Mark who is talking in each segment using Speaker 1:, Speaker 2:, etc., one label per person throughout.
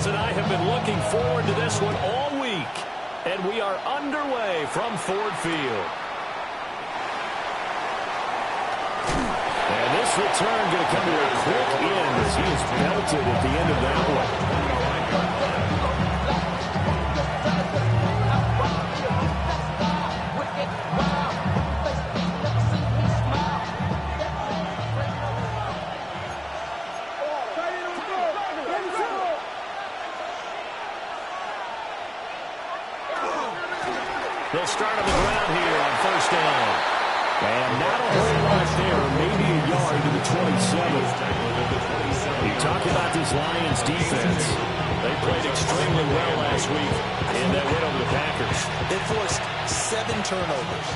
Speaker 1: Eagles and I have been looking forward to this one all week. And we are underway from Ford Field. And this return going to come to a quick end as he is belted at the end of that one. They'll start on the ground here on first down. And not a whole lot there, maybe a yard to the 27. You talk about this Lions defense. They played extremely well last week in that win over the Packers.
Speaker 2: They forced 7 turnovers.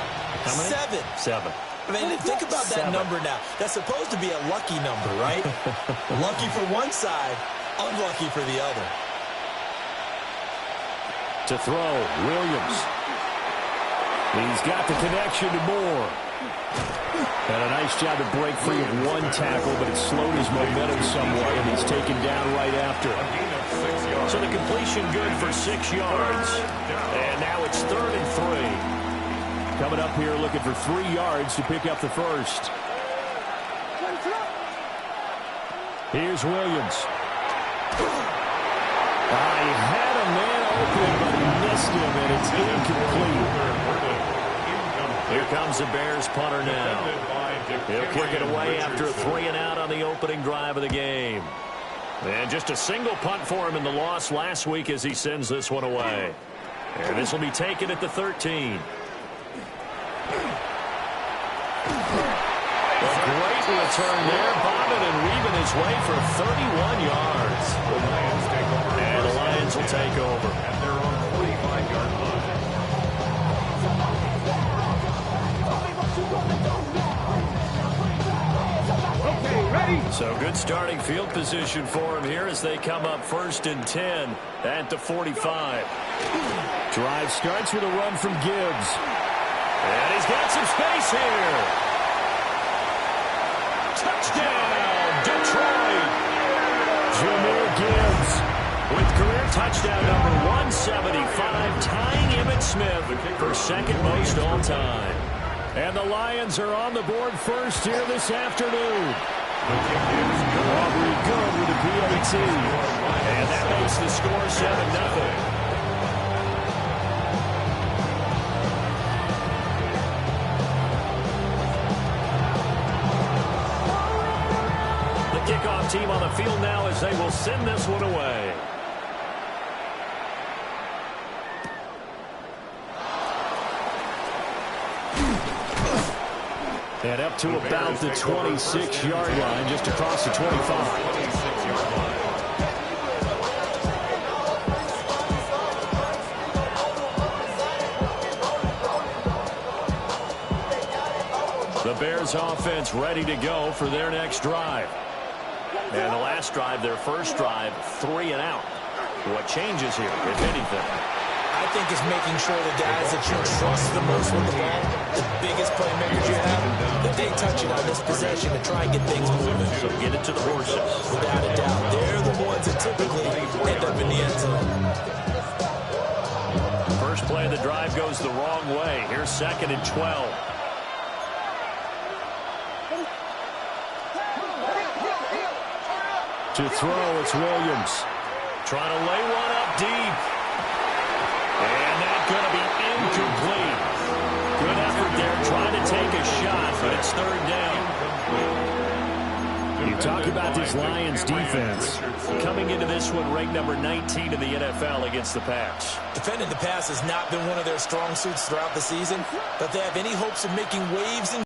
Speaker 1: How many?
Speaker 2: 7. I mean, think about that number now. That's supposed to be a lucky number, right? Lucky for one side, unlucky for the other.
Speaker 1: To throw, Williams. He's got the connection to Moore. And a nice job to break free of one tackle, but it slowed his momentum somewhat, and he's taken down right after. So the completion good for 6 yards. And now it's 3rd and 3. Coming up here looking for 3 yards to pick up the first. Here's Williams. He had a man open, but he missed him, and it's incomplete. Here comes the Bears punter now. He'll kick it away after a 3-and-out on the opening drive of the game. And just a single punt for him in the loss last week as he sends this one away. And this will be taken at the 13. A great return there, bobbing and weaving his way for 31 yards. And the Lions will take over. At their own 45-yard line. So good starting field position for him here as they come up 1st and 10 at the 45. Drive starts with a run from Gibbs. And he's got some space here. Touchdown, Detroit. Jahmyr Gibbs with career touchdown number 175, tying Emmitt Smith for 2nd most all time. And the Lions are on the board first here this afternoon. Aubrey good with a PAT. And that makes the score 7-0. Kickoff team on the field now as they will send this one away. And up to about the 26-yard line, just across the 25. The Bears offense ready to go for their next drive. And the last drive, their first drive, 3-and-out. What changes here, if anything?
Speaker 2: I think it's making sure the guys that you trust the most with the ball, the biggest playmakers you have, that they touch it on this possession to try and get things moving.
Speaker 1: So get it to the horses.
Speaker 2: Without a doubt. They're the ones that typically end up in the end zone.
Speaker 1: First play of the drive goes the wrong way. Here's 2nd and 12. To throw, it's Williams. Trying to lay one up deep. And that's going to be incomplete. Good effort there trying to take a shot, but it's 3rd down. You talk about this Lions defense. Coming into this one, ranked number 19 in the NFL against the pass.
Speaker 2: Defending the pass has not been one of their strong suits throughout the season, but they have any hopes of making waves in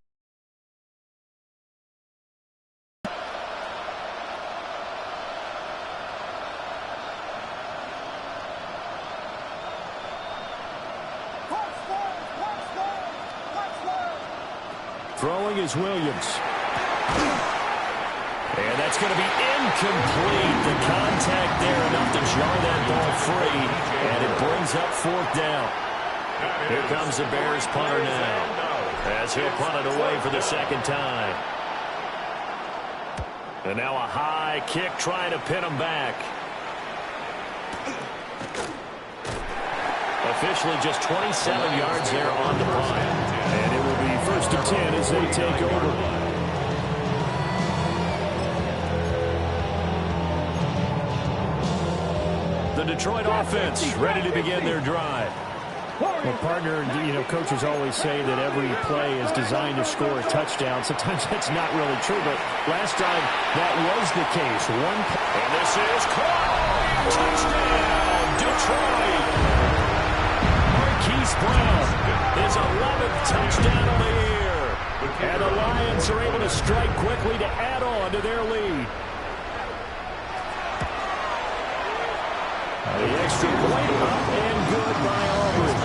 Speaker 1: Throwing is Williams. And that's going to be incomplete. The contact there enough to jar that ball free. And it brings up 4th down. Here comes the Bears punter now, as he'll punt it away for the 2nd time. And now a high kick trying to pin him back. Officially just 27 yards there on the punt. And it will be 1st and 10 as they take over. The Detroit offense ready to begin their drive.
Speaker 3: Well, partner, coaches always say that every play is designed to score a touchdown. Sometimes that's not really true, but last time that was the case.
Speaker 1: And this is caught. Touchdown, Detroit. Marquise Brown, his 11th touchdown of the year. And the Lions are able to strike quickly to add on to their lead. The extra point up and good by Auburn.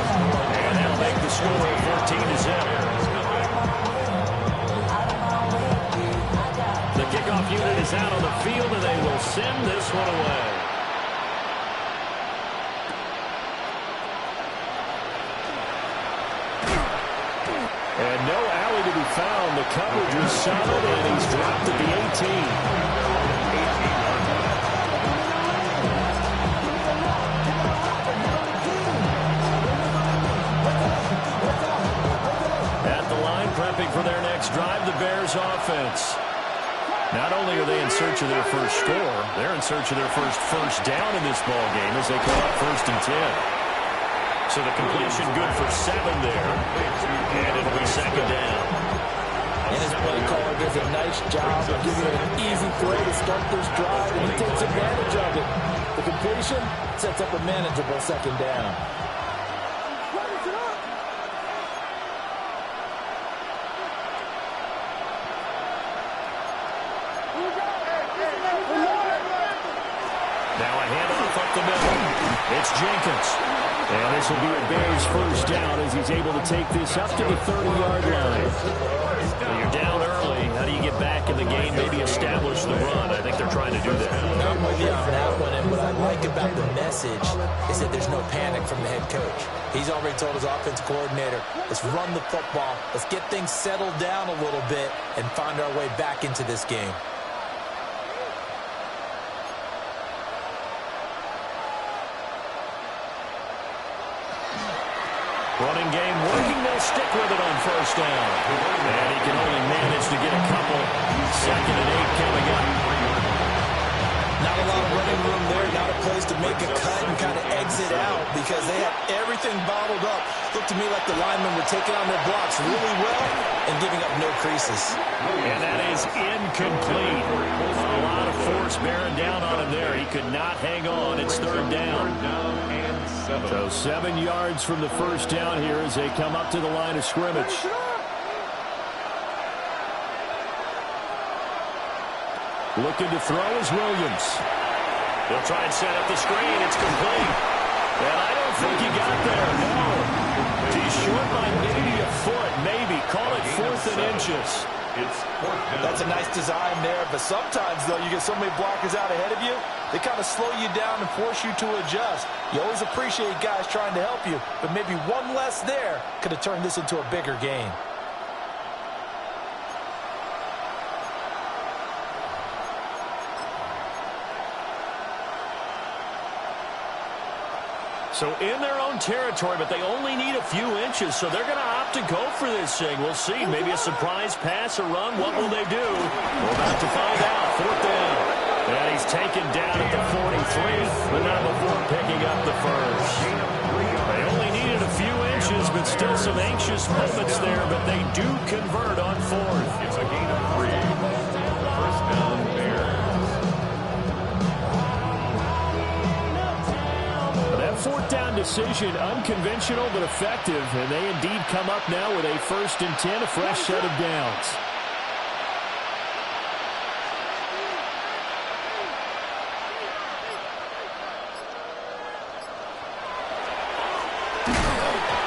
Speaker 1: And that'll make the score 14-0. The kickoff unit is out on the field, and they will send this one away. And no alley to be found. The coverage was solid, and he's dropped at the 18. Prepping for their next drive, the Bears offense. Not only are they in search of their first score, they're in search of their first down in this ball game as they come up 1st and 10. So the completion good for 7 there, and it'll be 2nd down.
Speaker 2: And his play caller does a nice job of giving it an easy throw to start this drive, and he takes advantage of it. The completion sets up a manageable 2nd down.
Speaker 1: It's Jenkins. And this will be a Bears first down as he's able to take this up to the 30-yard line. When you're down early, how do you get back in the game, maybe establish the run? I think they're trying to do that.
Speaker 2: I'm with you on that one, and what I like about the message is that there's no panic from the head coach. He's already told his offensive coordinator, let's run the football, let's get things settled down a little bit and find our way back into this game.
Speaker 1: Running game working. They'll stick with it on 1st down. And he can only manage to get a couple. 2nd and 8 coming up.
Speaker 2: Not a lot of running room there. Not a place to make a cut and kind of exit out because they had everything bottled up. Looked to me like the linemen were taking on their blocks really well and giving up no creases.
Speaker 1: And that is incomplete. A lot of force bearing down on him there. He could not hang on. It's 3rd down. So 7 yards from the 1st down here as they come up to the line of scrimmage. Looking to throw is Williams. They'll try and set up the screen. It's complete. And I don't think he got there. No. He's short by maybe a foot. Maybe. Call it 4th and inches.
Speaker 2: That's a nice design there, but sometimes, though, you get so many blockers out ahead of you, they kind of slow you down and force you to adjust. You always appreciate guys trying to help you, but maybe one less there could have turned this into a bigger game.
Speaker 1: So in their own territory, but they only need a few inches, so they're going to opt to go for this thing. We'll see. Maybe a surprise pass or run. What will they do? We're about to find out. 4th down. And he's taken down at the 43, but not before picking up the first. They only needed a few inches, but still some anxious moments there, but they do convert on 4th. It's a gain of 3. 1st down, Bears. 4th down decision, unconventional but effective, and they indeed come up now with a 1st and 10, a fresh set of downs.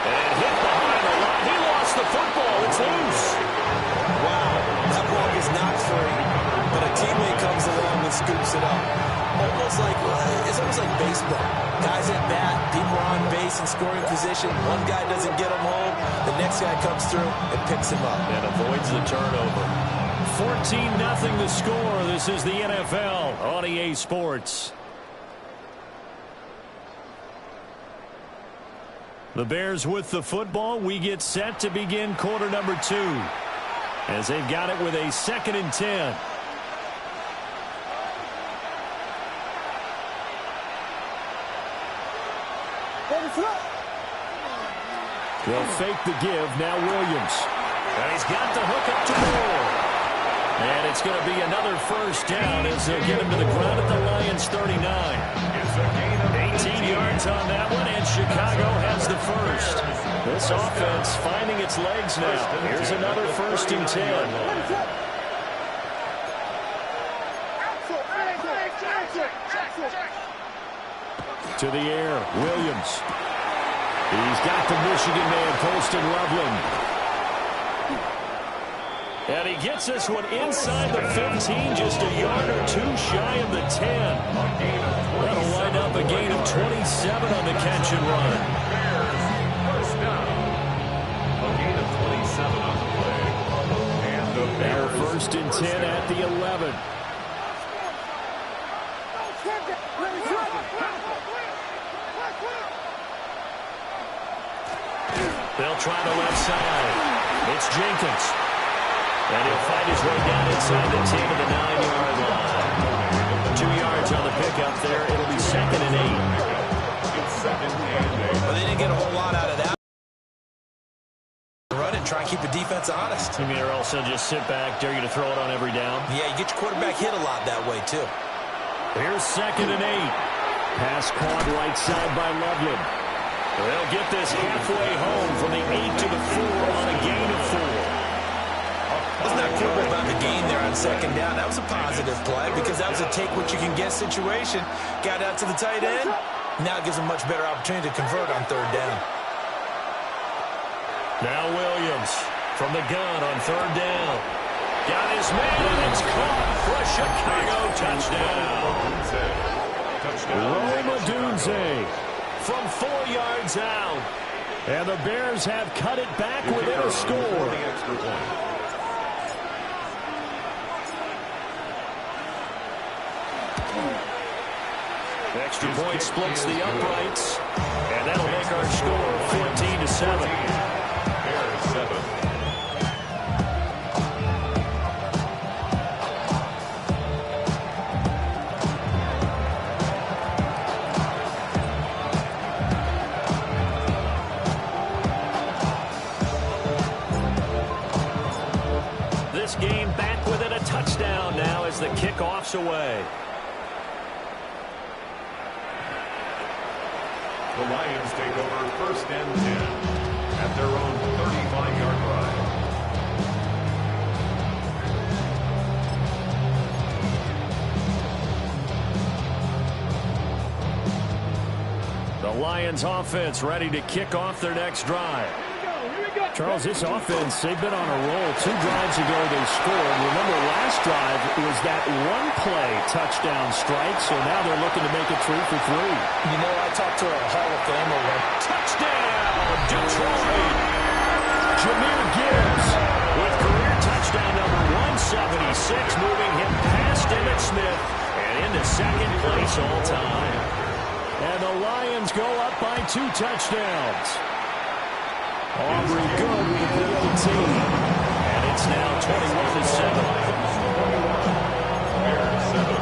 Speaker 1: And hit behind the line. He lost the football. It's loose.
Speaker 2: Wow, that ball is not free, but a teammate comes along and scoops it up. It's almost like baseball. Guys at bat, people are on base in scoring position. One guy doesn't get him home. The next guy comes through and picks him up.
Speaker 1: And avoids the turnover. 14-0 the score. This is the NFL on EA Sports.
Speaker 3: The Bears with the football. We get set to begin quarter number 2 as they've got it with a 2nd and 10. They'll fake the give. Now Williams. And he's got the hook up to Moore. And it's going to be another first down as they'll get him to the ground at the Lions' 39. 18 yards on that one, and Chicago has the first. This offense finding its legs now. Here's another 1st and 10. To the air, Williams. He's got the Michigan man, Colston Loveland. And he gets this one inside the 15, just a yard or 2 shy of the 10. That'll wind up a gain of 27 on the catch and run.
Speaker 4: First down. A gain of 27 on the play. And the
Speaker 3: Bears 1st and 10 at the 11. They'll try the left side. It's Jenkins. And he'll find his way down inside the 10 to the 9-yard line. 2 yards on the pickup there. It'll be 2nd and 8.
Speaker 2: Well, they didn't get a whole lot out of that. Run and try and keep the defense honest.
Speaker 3: You mean they're also just sit back, dare you to throw it on every down?
Speaker 2: Yeah, you get your quarterback hit a lot that way, too.
Speaker 3: Here's 2nd and 8. Pass caught right side by Loveland. They'll get this halfway home from the 8 to the 4 on a gain of 4.
Speaker 2: Wasn't that cool about the gain there on 2nd down? That was a positive play because that was a take-what-you-can-get situation. Got out to the tight end. Now it gives them much better opportunity to convert on 3rd down.
Speaker 3: Now Williams from the gun on 3rd down. Got his man, and it's caught for a Chicago touchdown. Rome Odunze from 4 yards out. And the Bears have cut it back within a score. Extra point splits the uprights, and that'll make our score 14-7.
Speaker 4: Bears 7.
Speaker 3: This game back within a touchdown now as the kickoff's away.
Speaker 4: The Lions take over 1st and 10 at their own 35-yard line.
Speaker 3: The Lions offense ready to kick off their next drive. Charles, this offense, they've been on a roll. 2 drives ago they scored. Remember, last drive was that one-play touchdown strike, so now they're looking to make it 3 for 3.
Speaker 2: You know, I talked to a Hall of Famer one.
Speaker 3: Touchdown, Detroit! Jahmyr Gibbs with career touchdown number 176, moving him past Emmitt Smith and into 2nd place all time. And the Lions go up by 2 touchdowns. Aubrey good with the team. And it's now 21-7.
Speaker 4: Bears 7.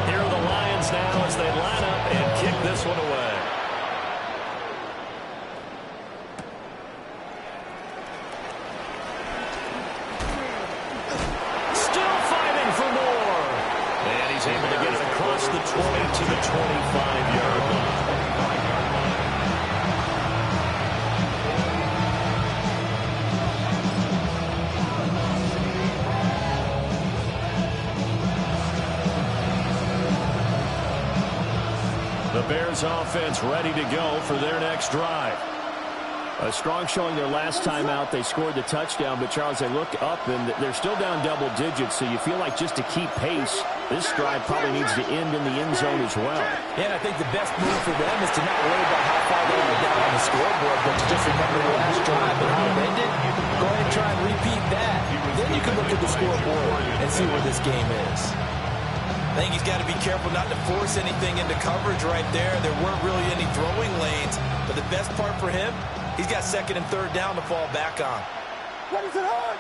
Speaker 3: Here are the Lions now as they line up and kick this one away. He's able to get it across the 20 to the 25-yard line. The Bears offense ready to go for their next drive.
Speaker 1: A strong showing their last time out. They scored the touchdown, but Charles, they look up and they're still down double digits, so you feel like just to keep pace, this drive probably needs to end in the end zone as well.
Speaker 2: Yeah, and I think the best move for them is to not worry about how far they were down on the scoreboard, but to just remember the last drive and how it ended. Go ahead and try and repeat that. Then you can look at the scoreboard and see where this game is. I think he's got to be careful not to force anything into coverage right there. There weren't really any throwing lanes, but the best part for him, he's got second and third down to fall back on.
Speaker 3: What is it on?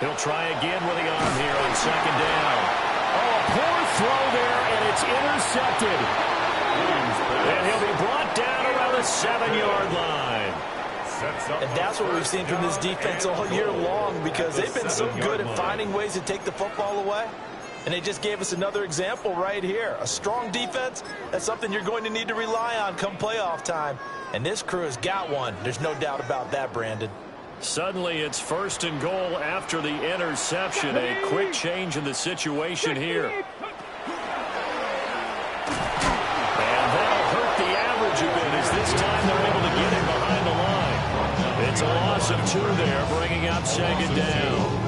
Speaker 1: He'll try again with the arm here on second down. Oh, a poor throw there, and it's intercepted. And he'll be brought down around the 7-yard line.
Speaker 2: And that's what we've seen from this defense all year long, because they've been so good at finding ways to take the football away. And they just gave us another example right here. A strong defense, that's something you're going to need to rely on come playoff time. And this crew has got one. There's no doubt about that, Brandon.
Speaker 1: Suddenly it's first and goal after the interception. A quick change in the situation here. And that'll hurt the average a bit as this time they're able to get him behind the line. It's a loss of 2 there, bringing up second down.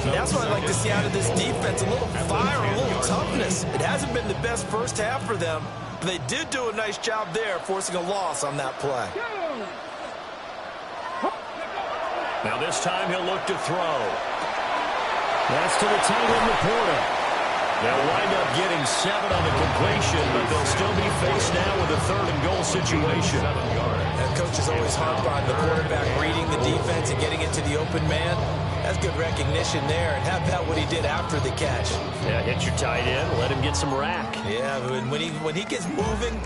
Speaker 2: That's what I'd like to see out of this defense, a little fire, a little toughness. It hasn't been the best first half for them, but they did do a nice job there, forcing a loss on that play.
Speaker 1: Now this time he'll look to throw. That's to the tight end, Laporta. They'll wind up getting 7 on the completion, but they'll still be faced now with a third and goal situation.
Speaker 2: And coaches always harp on the quarterback reading the defense and getting into the open man. That's good recognition there. And how about what he did after the catch?
Speaker 1: Yeah, hit your tight end, let him get some rack.
Speaker 2: Yeah, when he gets moving,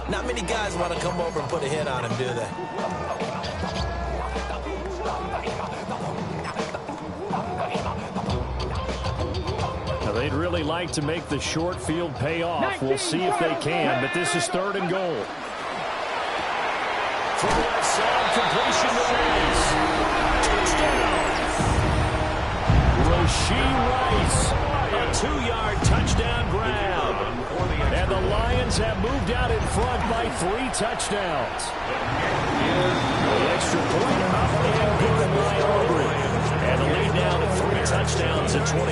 Speaker 2: not many guys want to come over and put a hit on him, do they?
Speaker 1: Now, they'd really like to make the short field pay off. We'll see if they can, but this is third and goal. From left side, completion to Rice. Touchdown! Rashee Rice, a 2-yard touchdown grab. And the Lions have moved out in front by 3 touchdowns. The extra point up and good by Aubrey. And the lead now to 3 touchdowns at 21.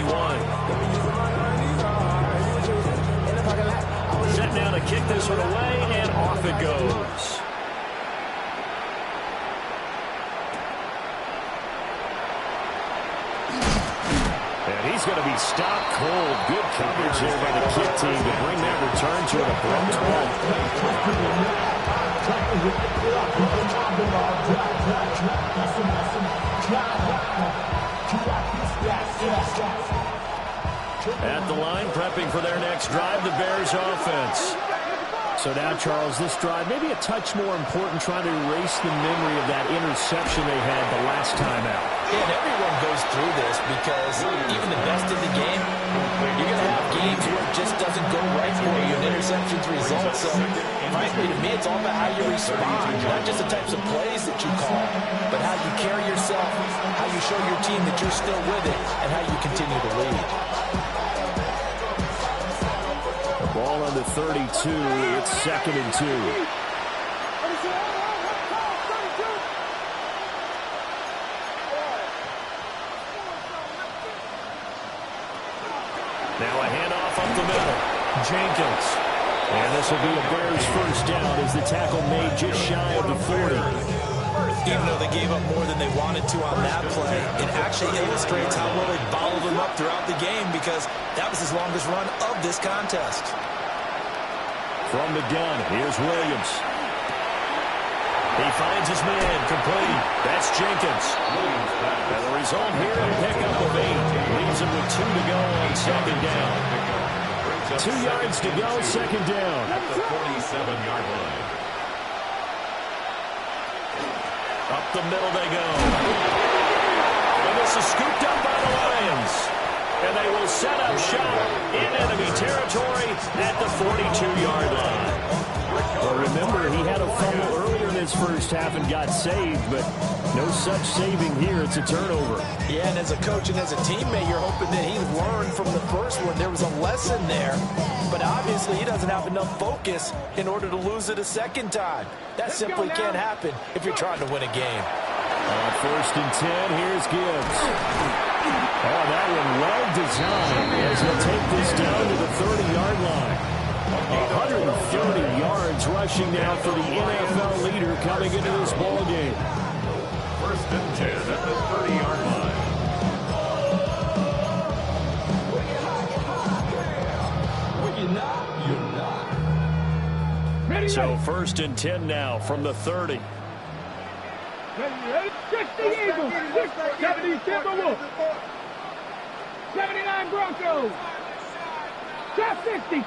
Speaker 1: Set now to kick this one away, and off it goes. And he's going to be stopped cold. Good coverage there by the kick team to bring that return to an abrupt halt. At the line, prepping for their next drive, the Bears offense. So now, Charles, this drive maybe a touch more important, trying to erase the memory of that interception they had the last time out.
Speaker 2: Yeah, and everyone goes through this because even the best in the game, you're going to have games where it just doesn't go right for you and interceptions result. So, frankly, to me, it's all about how you respond, not just the types of plays that you call, but how you carry yourself, how you show your team that you're still with it, and how you continue to lead.
Speaker 1: Ball on the 32. It's 2nd and 2. Now a handoff up the middle. Jenkins. And this will be a Bears first down as the tackle made just shy of the 40.
Speaker 2: Even though they gave up more than they wanted to on that play, it actually illustrates how well they bottled them up throughout the game because that was his longest run of this contest.
Speaker 1: From the gun, here's Williams. He finds his man, complete. That's Jenkins. And the result here, a pickup of 8. Leaves him with 2 to go on second down. 2 yards to go, second down.
Speaker 4: At the 47-yard line.
Speaker 1: Up the middle they go. And this is scooped up by the Lions. And they will set up shop in enemy territory at the 42-yard line. Well, remember, he had a fumble earlier in his first half and got saved, but No such saving here. It's a turnover.
Speaker 2: Yeah, and as a coach and as a teammate, you're hoping that he learned from the first one. There was a lesson there, but obviously he doesn't have enough focus in order to lose it a second time. That simply can't happen if you're trying to win a game.
Speaker 1: On 1st and 10, here's Gibbs. Oh, that one well designed as he'll take this down to the 30-yard line. 130 yards rushing now for the NFL leader coming into this ball game.
Speaker 4: 1st and 10 at the 30-yard line.
Speaker 1: So 1st and 10 now from the 30.
Speaker 5: Ready? 60 Eagles, 70 Timberwolves, 79 Broncos, trap 60,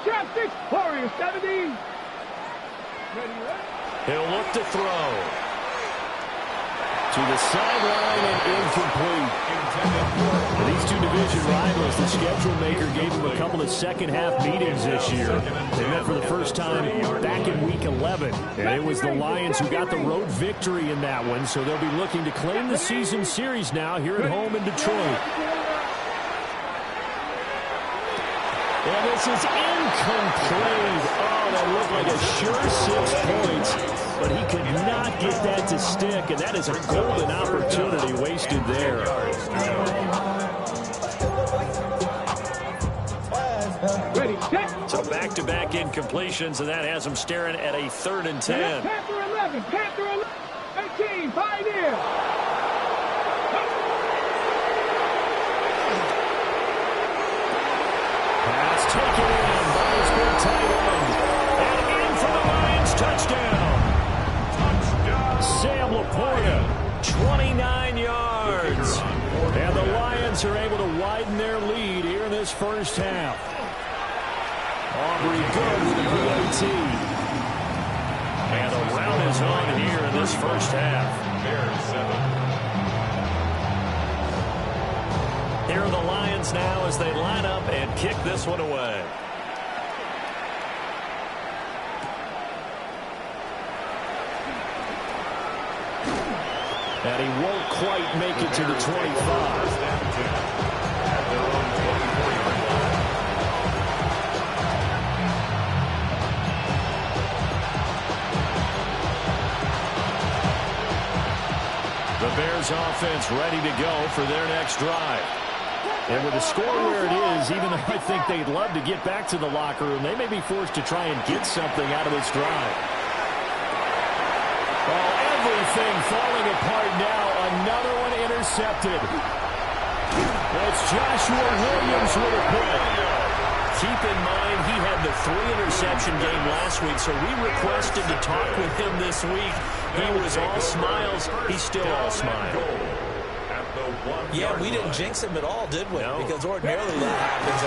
Speaker 5: Warriors, 70. Ready?
Speaker 1: He'll look to throw. To the sideline and incomplete. These two division rivals, the schedule maker gave them a couple of second-half meetings this year. They met for the first time back in Week 11. And it was the Lions who got the road victory in that one, so they'll be looking to claim the season series now here at home in Detroit. And this is incomplete. Oh, that looked like a sure 6 points. But he could not get that to stick, and that is a golden opportunity wasted there. So back-to-back incompletions, and that has him staring at a 3rd and 10.
Speaker 5: Panther 11, 18, Pioneer.
Speaker 1: Pass taken in by his big tight end. And in for the Lions, touchdown. Sam Laporta, 29 yards. And the Lions are able to widen their lead here in this first half. Aubrey good with the PAT. And the rout is on here in this first half. Here are the Lions now as they line up and kick this one away. And he won't quite make it to the 25. The Bears offense ready to go for their next drive. And with the score where it is, even though I think they'd love to get back to the locker room, they may be forced to try and get something out of this drive. Oh, everything falling apart now. Another one intercepted. It's Joshua Williams with a pick. Keep in mind, he had the 3-interception game last week, so we requested to talk with him this week. He was all smiles. He's still all smiles.
Speaker 2: Yeah, we didn't jinx him at all, did we?
Speaker 1: No.
Speaker 2: Because ordinarily that happens,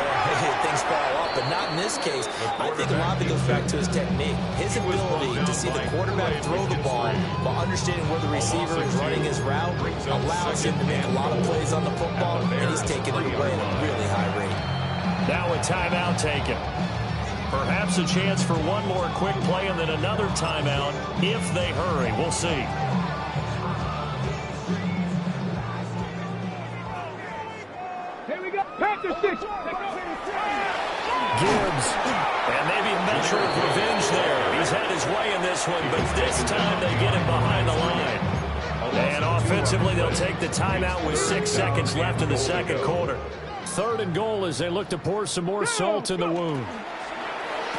Speaker 2: things fall off, but not in this case. I think a lot of it goes back to his technique. His ability to see the quarterback throw the ball while understanding where the receiver is running his route allows him to make a lot of plays on the football, and he's taking it away at a really high rate.
Speaker 1: Now a timeout taken. Perhaps a chance for one more quick play and then another timeout if they hurry. We'll see.
Speaker 5: Here we go. Panther 6.
Speaker 1: Gibbs. And maybe a measure of revenge there. He's had his way in this one, but this time they get him behind the line. And offensively, they'll take the timeout with 6 seconds left in the second quarter. 3rd and goal as they look to pour some more salt in the wound.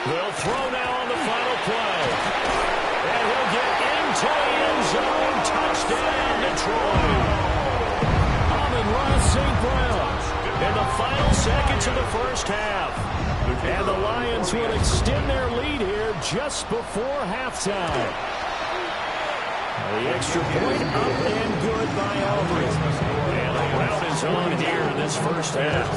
Speaker 1: They'll throw now on the final play. And he'll get into the end zone. Touchdown, Detroit. Amon-Ra St. Brown in the final seconds of the first half. And the Lions will extend their lead here just before halftime. The extra point up and good by Aubrey. And the rout is on here in this first half.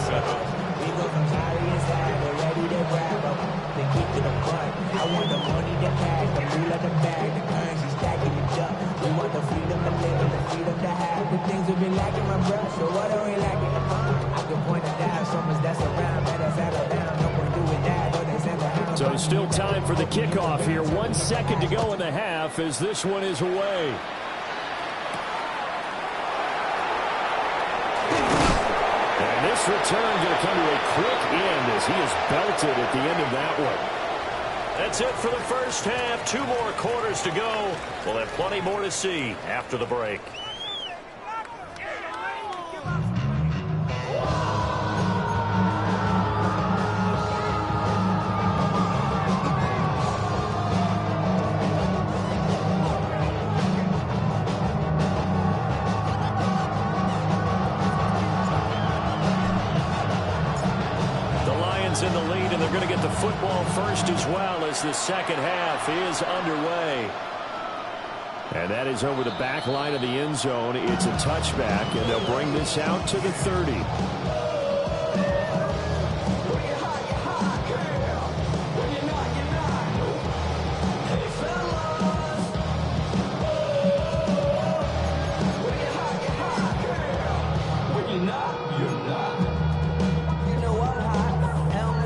Speaker 6: I want the money, the cash, the moolah, the bag, the currency, stacking it up. We want the freedom to live and the freedom to have. The things we've been lacking, my bruh, so what are we lacking to find? I can point it out, so much that's around, better settle down, no point doing that, or they send the house.
Speaker 1: So still time for the kickoff here. 1 second to go in the half as this one is away. This return going to come to a quick end as he is belted at the end of that one.
Speaker 3: That's it for the first half. 2 more quarters to go. We'll have plenty more to see after the break.
Speaker 1: In the lead, and they're going to get the football first as well as the second half is underway. And that is over the back line of the end zone. It's a touchback, and they'll bring this out to the 30.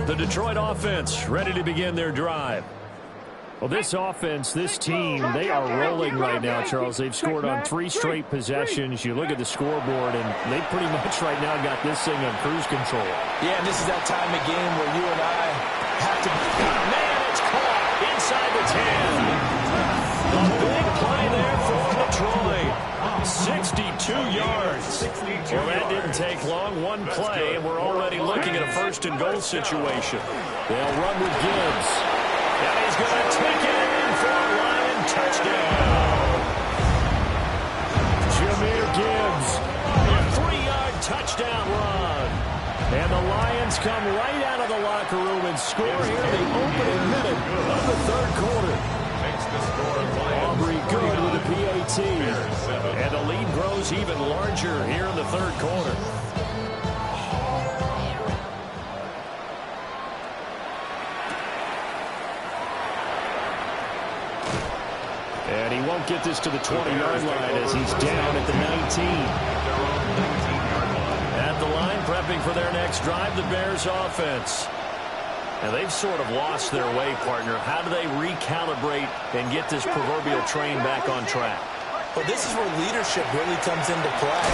Speaker 3: The Detroit offense ready to begin their drive.
Speaker 1: Well, this offense, this team, they are rolling right now, Charles. They've scored on 3 straight possessions. You look at the scoreboard, and they pretty much right now got this thing on cruise control.
Speaker 2: Yeah, and this is that time of game where you and I have to...
Speaker 3: Man, it's caught inside the 10. A big play there for Detroit. 62 yards.
Speaker 1: Well, that didn't take long. One play, and we're already looking at a first-and-goal situation. They'll run with Gibbs.
Speaker 3: And he's going to take it in for a Lion touchdown.
Speaker 1: Jameer Gibbs.
Speaker 3: A 3-yard touchdown run.
Speaker 1: And the Lions come right out of the locker room and score here in the opening minute of the third quarter. Aubrey good with a PAT.
Speaker 3: And the lead grows even larger here in the third quarter.
Speaker 1: And he won't get this to the 20-yard line as he's down at the 19.
Speaker 3: At the line, prepping for their next drive, the Bears offense. And they've sort of lost their way, partner. How do they recalibrate and get this proverbial train back on track?
Speaker 2: Well, this is where leadership really comes into play.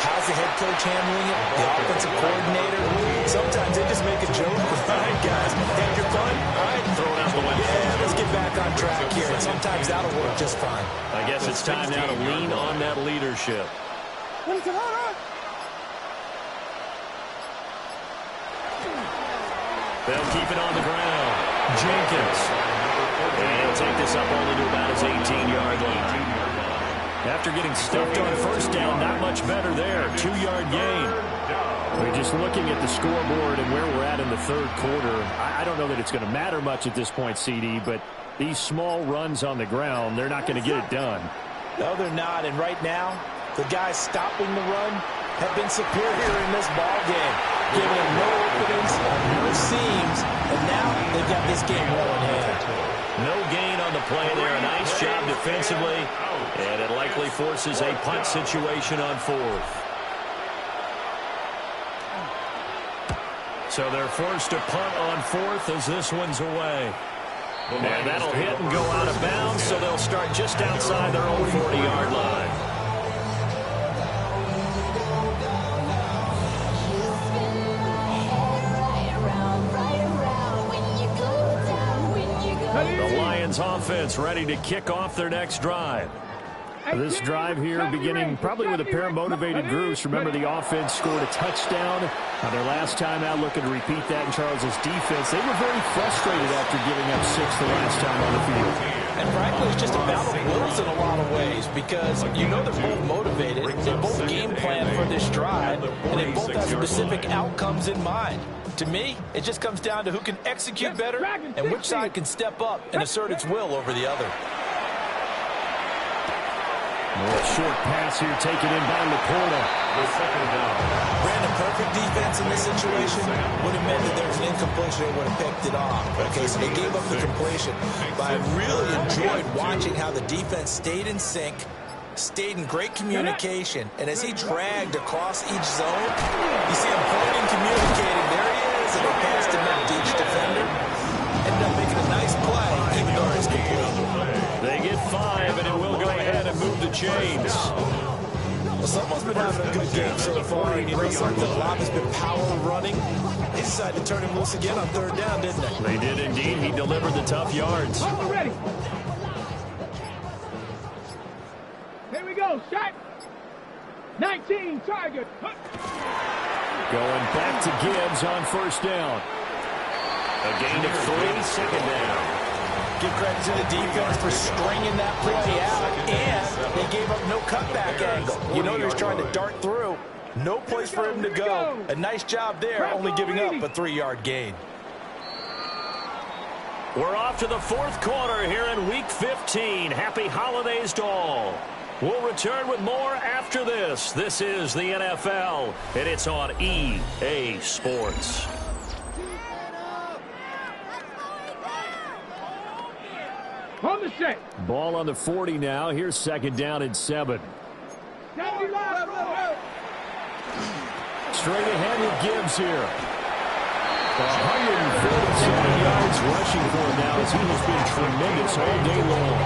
Speaker 2: How's the head coach handling it? The offensive coordinator? Sometimes they just make a joke. All right, guys, had your fun? All right,
Speaker 3: throw it out the window.
Speaker 2: Yeah, let's get back on track here. And sometimes that'll work just fine.
Speaker 3: I guess it's time now to lean on that leadership. They'll keep it on the ground. Jenkins. And he'll take this up only to about his 18-yard line.
Speaker 1: After getting stuffed on first down, not much better there. 2-yard gain. We're just looking at the scoreboard and where we're at in the third quarter. I don't know that it's going to matter much at this point, CD, but these small runs on the ground, they're not going to get it done.
Speaker 2: No, they're not. And right now, the guys stopping the run have been superior in this ball game, giving them no openings, no seams, and now they've got this game well in hand.
Speaker 3: No gain on the play there. A nice job defensively, and it likely forces a punt situation on fourth. So they're forced to punt on fourth as this one's away. And that'll hit and go out of bounds, so they'll start just outside their own 40-yard line. The Lions offense ready to kick off their next drive.
Speaker 1: This drive here beginning probably with a pair of motivated groups. Remember, the offense scored a touchdown on their last time out. Looking to repeat that in Charles's defense. They were very frustrated after giving up 6 the last time on the field.
Speaker 2: And frankly, it's just a battle of wills in a lot of ways because you know they're both motivated. They both game plan for this drive, and they both have specific outcomes in mind. To me, it just comes down to who can execute better and which side can step up and assert its will over the other.
Speaker 1: Short pass here taken in by Laporta.
Speaker 2: Brandon, perfect defense in this situation would have meant that there was an incompletion and would have picked it off. Okay, so they gave up the completion. But I really enjoyed watching how the defense stayed in sync, stayed in great communication, and as he dragged across each zone, you see him pointing, communicating. There he is, and they passed him up to each defender. Ended up making a nice play, even though it's complete.
Speaker 3: They get 5, and it will go ahead and move the chains.
Speaker 2: Well, someone's been having a good good game so far. And you know something, the lob has been power running. They decided to turn him loose again on third down, didn't they?
Speaker 1: They did indeed. He delivered the tough yards.
Speaker 5: Ready. Here we go. Shot. 19 target.
Speaker 1: Going back to Gibbs on first down. A gain of 3, second down.
Speaker 2: Give credit to the defense for stringing that play out, and they gave up no cutback angle. You know he was trying to dart through. No place for him to go. A nice job there, only giving up a 3-yard gain.
Speaker 3: We're off to the fourth quarter here in Week 15. Happy holidays to all. We'll return with more after this. This is the NFL, and it's on EA Sports.
Speaker 5: On the set.
Speaker 1: Ball on the 40 now. Here's second down and 7. Straight ahead with Gibbs here. 147 yards rushing for him now as he has been tremendous all day long.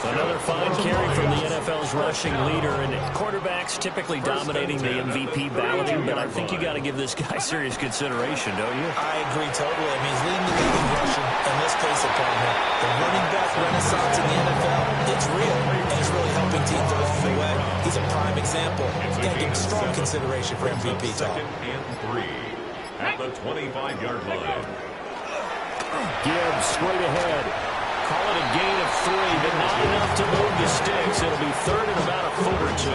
Speaker 3: Another fine carry from the NFL's rushing leader, and quarterbacks typically dominating the MVP balloting, but I think you got to give this guy serious consideration, don't you?
Speaker 2: I agree totally. I mean, he's leading the league in rushing, and let's place upon him. The running back renaissance in the NFL, it's real, and it's really helping teams along the way. He's a prime example. Got to give him strong consideration for MVP talk.
Speaker 4: Second and 3 at the 25-yard line.
Speaker 1: Gibbs straight ahead.
Speaker 3: Call it a gain of 3, but not enough to move the sticks. It'll be third and about a foot or 2.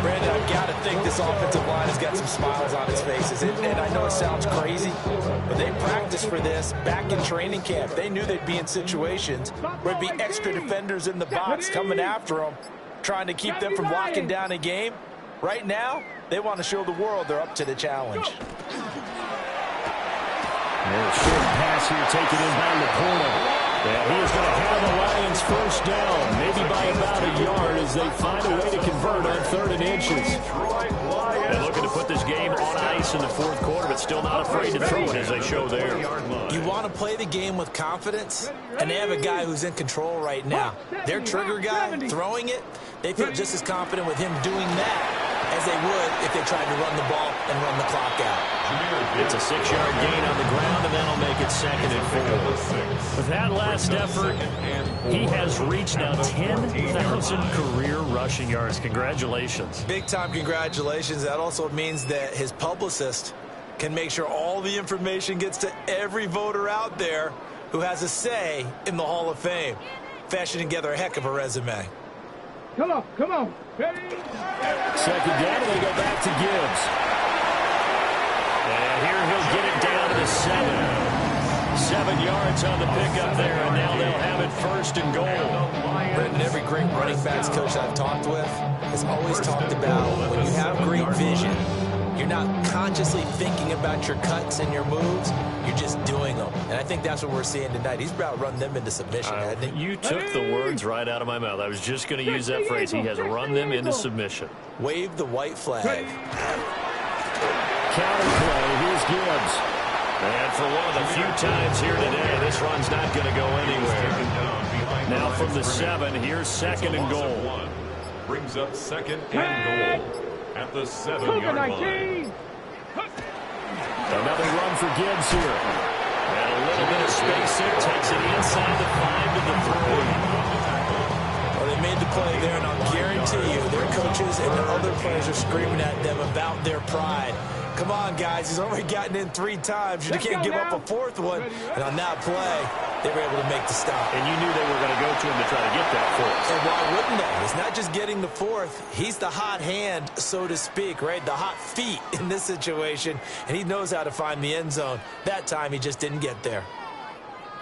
Speaker 2: Brandon, I've got to think this offensive line has got some smiles on its faces. And I know it sounds crazy, but they practiced for this back in training camp. They knew they'd be in situations where there'd be extra defenders in the box coming after them, trying to keep them from locking down a game. Right now, they want to show the world they're up to the challenge.
Speaker 1: Short pass here taken in by Laporta. And he is going to have the Lions first down, maybe by about a yard as they find a way to convert on 3rd and inches.
Speaker 3: They're looking to put this game on ice in the fourth quarter, but still not afraid to throw it as they show there.
Speaker 2: You want to play the game with confidence, and they have a guy who's in control right now. Their trigger guy throwing it, they feel just as confident with him doing that as they would if they tried to run the ball and run the clock out.
Speaker 3: It's a 6-yard gain on the ground, and that'll make it 2nd and 4. With that last effort, he has reached now 10,000 career rushing yards. Congratulations.
Speaker 2: Big-time congratulations. That also means that his publicist can make sure all the information gets to every voter out there who has a say in the Hall of Fame. Fashioning together a heck of a resume.
Speaker 5: Come on, come on. Ready?
Speaker 1: Second down, and they go back to Gibbs.
Speaker 3: And here he'll get it down to the 7. 7 yards on the pickup there, and now they'll have it 1st and goal.
Speaker 2: Brendan, every great running backs coach I've talked with has always talked about when you have great vision, you're not consciously thinking about your cuts and your moves. You're just doing them. And I think that's what we're seeing tonight. He's about to run them into submission, hasn't he?
Speaker 3: You took the words right out of my mouth. I was just going to use that phrase. He has run them into submission.
Speaker 2: Wave the white flag.
Speaker 1: Counter play. Here's Gibbs.
Speaker 3: And for one of the few times here today, this run's not going to go anywhere. Now from the 7, here's 2nd and goal.
Speaker 4: Brings up 2nd and goal at the 7-yard line.
Speaker 1: Another run for Gibbs here.
Speaker 3: And a little bit of space there. Takes it inside the 5 to the 3.
Speaker 2: Well, they made the play there, and I'll guarantee you their coaches and the other players are screaming at them about their pride. Come on, guys. He's already gotten in 3 times. You can't give up a 4th one. And on that play, they were able to make the stop.
Speaker 3: And you knew they were going to go to him to try to get that 4th.
Speaker 2: And why wouldn't they? It's not just getting the 4th. He's the hot hand, so to speak, right? The hot feet in this situation. And he knows how to find the end zone. That time, he just didn't get there.